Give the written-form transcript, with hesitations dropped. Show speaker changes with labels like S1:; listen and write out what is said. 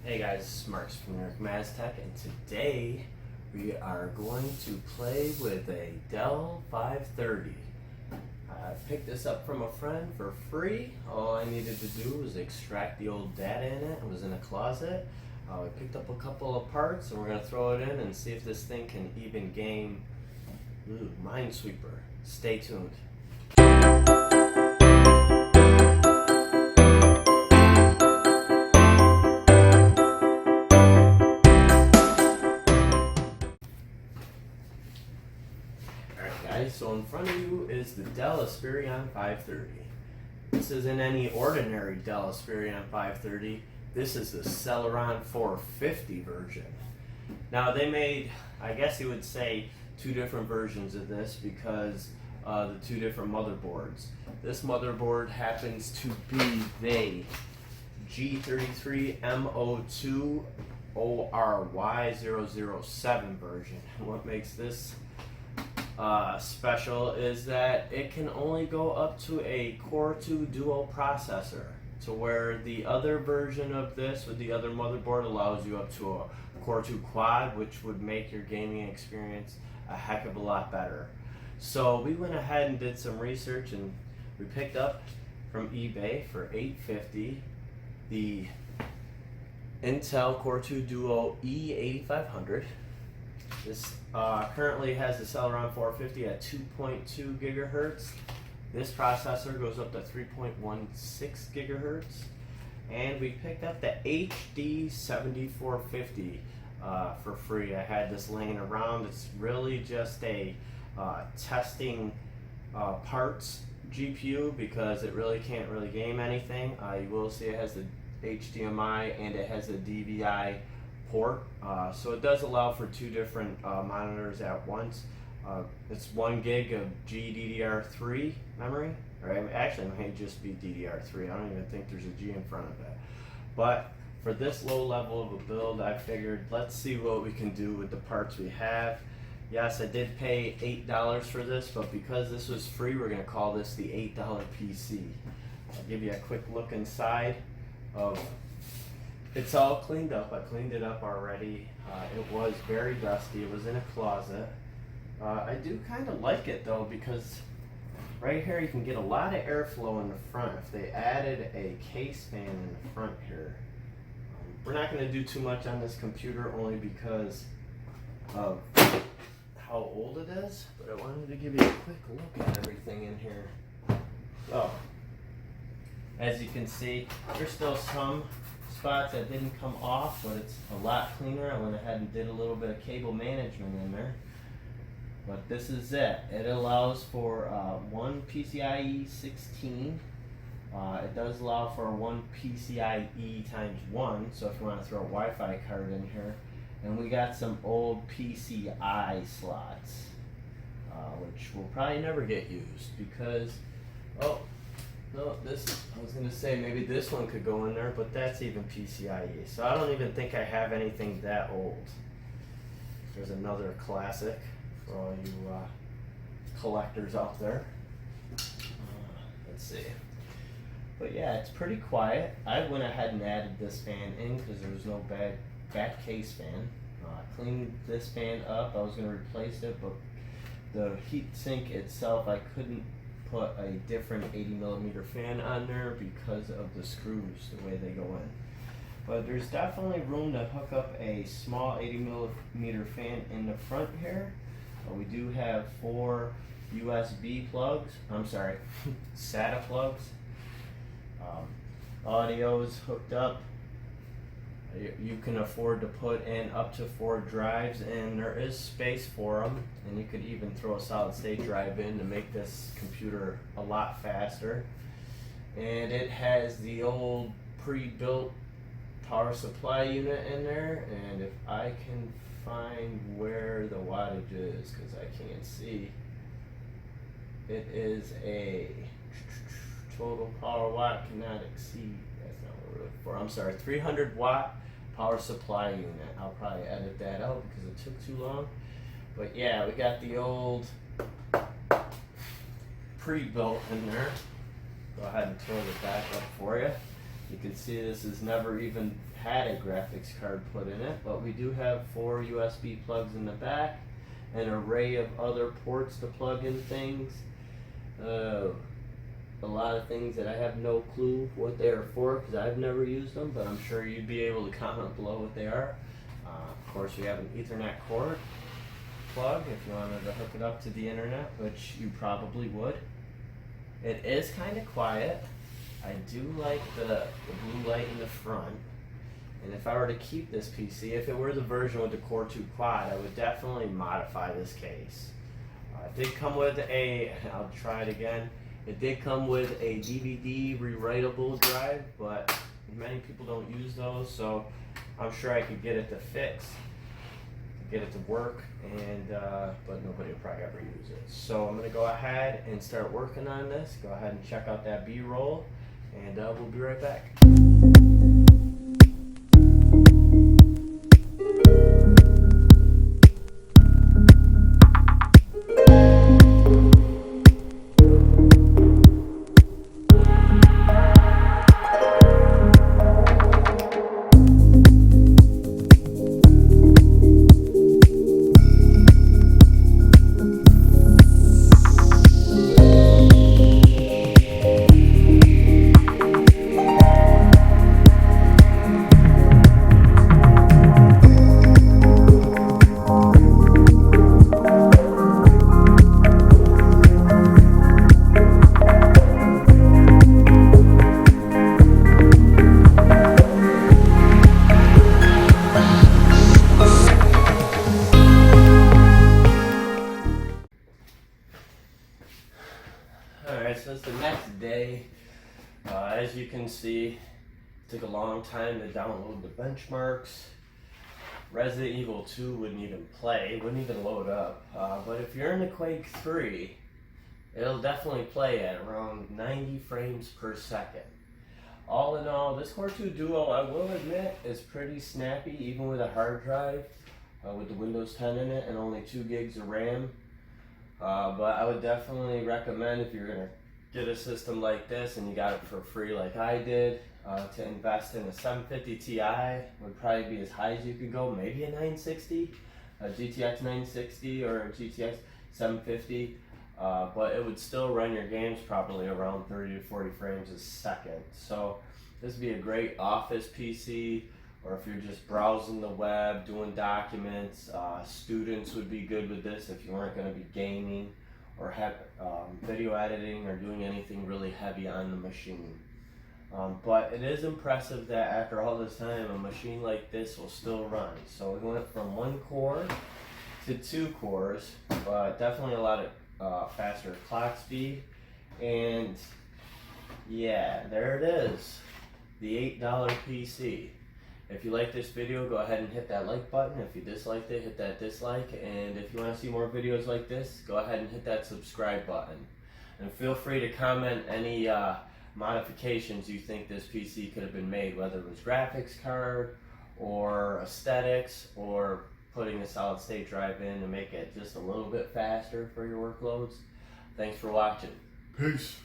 S1: Hey guys, it's Mark from Maztech, and today we are going to play with a Dell 530. I picked this up from a friend for free. All I needed to do was extract the old data in it. It was in a closet. We picked up a couple of parts and we're going to throw it in and see if this thing can even game Minesweeper. Stay tuned. So in front of you is the Dell Inspiron 530. This isn't any ordinary Dell Inspiron 530. This is the Celeron 450 version. Now they made, I guess you would say, two different versions of this because the two different motherboards. This motherboard happens to be the G33MO2ORY007 version. What makes this special is that it can only go up to a Core 2 Duo processor, to where the other version of this with the other motherboard allows you up to a Core 2 Quad, which would make your gaming experience a heck of a lot better. So we went ahead and did some research, and we picked up from eBay for $850 the Intel Core 2 Duo E8500. This currently has the Celeron 450 at 2.2 gigahertz. This processor goes up to 3.16 gigahertz. And we picked up the HD 7450 for free. I had this laying around. It's really just a testing parts GPU because it really can't game anything. You will see it has the HDMI and it has a DVI port, so it does allow for two different monitors at once. It's 1 gig of GDDR3 memory, or actually it may just be DDR3. I don't even think there's a G in front of it. But for this low level of a build, I figured let's see what we can do with the parts we have. Yes, I did pay $8 for this, but because this was free, we're going to call this the $8 PC. I'll give you a quick look inside of. It's all cleaned up. I cleaned it up already. It was very dusty. It was in a closet. I do kind of like it though, because right here you can get a lot of airflow in the front. If they added a case fan in the front here. We're not going to do too much on this computer only because of how old it is, but I wanted to give you a quick look at everything in here. So, as you can see, there's still some spots that didn't come off, but it's a lot cleaner. I went ahead and did a little bit of cable management in there. But this is it. It allows for one PCIe 16. It does allow for one PCIe times 1, so if you want to throw a Wi-Fi card in here. And we got some old PCIe slots, which will probably never get used because, oh, no, this, I was going to say maybe this one could go in there, but that's even PCIe. So I don't even think I have anything that old. There's another classic for all you collectors out there. Let's see. But yeah, it's pretty quiet. I went ahead and added this fan in because there was no back case fan. Cleaned this fan up. I was going to replace it, but the heat sink itself, I couldn't put a different 80mm fan on there because of the screws, the way they go in. But there's definitely room to hook up a small 80mm fan in the front here. We do have 4 USB plugs, SATA plugs. Audio is hooked up. You can afford to put in up to 4 drives, and there is space for them, and you could even throw a solid state drive in to make this computer a lot faster. And it has the old pre-built power supply unit in there, and if I can find where the wattage is, because I can't see, it is a total power watt cannot exceed, that's not what we're looking for, I'm sorry, 300 watt power supply unit. I'll probably edit that out because it took too long. But yeah, we got the old pre-built in there. Go ahead and throw it back up for you. You can see this has never even had a graphics card put in it, but we do have 4 USB plugs in the back, an array of other ports to plug in things. A lot of things that I have no clue what they are for because I've never used them, but I'm sure you'd be able to comment below what they are. Of course, we have an Ethernet cord plug if you wanted to hook it up to the internet, which you probably would. It is kind of quiet. I do like the blue light in the front. And if I were to keep this PC, if it were the version with the Core 2 Quad, I would definitely modify this case. It did come with I'll try it again. It did come with a DVD rewritable drive, but many people don't use those, so I'm sure I could get it to fix, get it to work, and but nobody will probably ever use it. So I'm going to go ahead and start working on this. Go ahead and check out that B-roll, and we'll be right back. Alright, so it's the next day. As you can see, it took a long time to download the benchmarks. Resident Evil 2 wouldn't even play, wouldn't even load up. But if you're in the Quake 3, it'll definitely play at around 90 frames per second. All in all, this Core 2 Duo, I will admit, is pretty snappy, even with a hard drive, with the Windows 10 in it and only 2 gigs of RAM. But I would definitely recommend, if you're going to get a system like this and you got it for free like I did, to invest in a 750 Ti. Would probably be as high as you could go, maybe a 960, a GTX 960 or a GTX 750. But it would still run your games probably around 30 to 40 frames a second. So this would be a great office PC, or if you're just browsing the web, doing documents. Students would be good with this if you weren't going to be gaming or have video editing or doing anything really heavy on the machine. But it is impressive that after all this time, a machine like this will still run. So we went from 1 core to 2 cores, but definitely a lot of faster clock speed. And yeah, there it is, the $8 PC. If you like this video, go ahead and hit that like button. If you disliked it, hit that dislike. And if you want to see more videos like this, go ahead and hit that subscribe button. And feel free to comment any modifications you think this PC could have been made, whether it was graphics card or aesthetics or putting a solid state drive in to make it just a little bit faster for your workloads. Thanks for watching.
S2: Peace.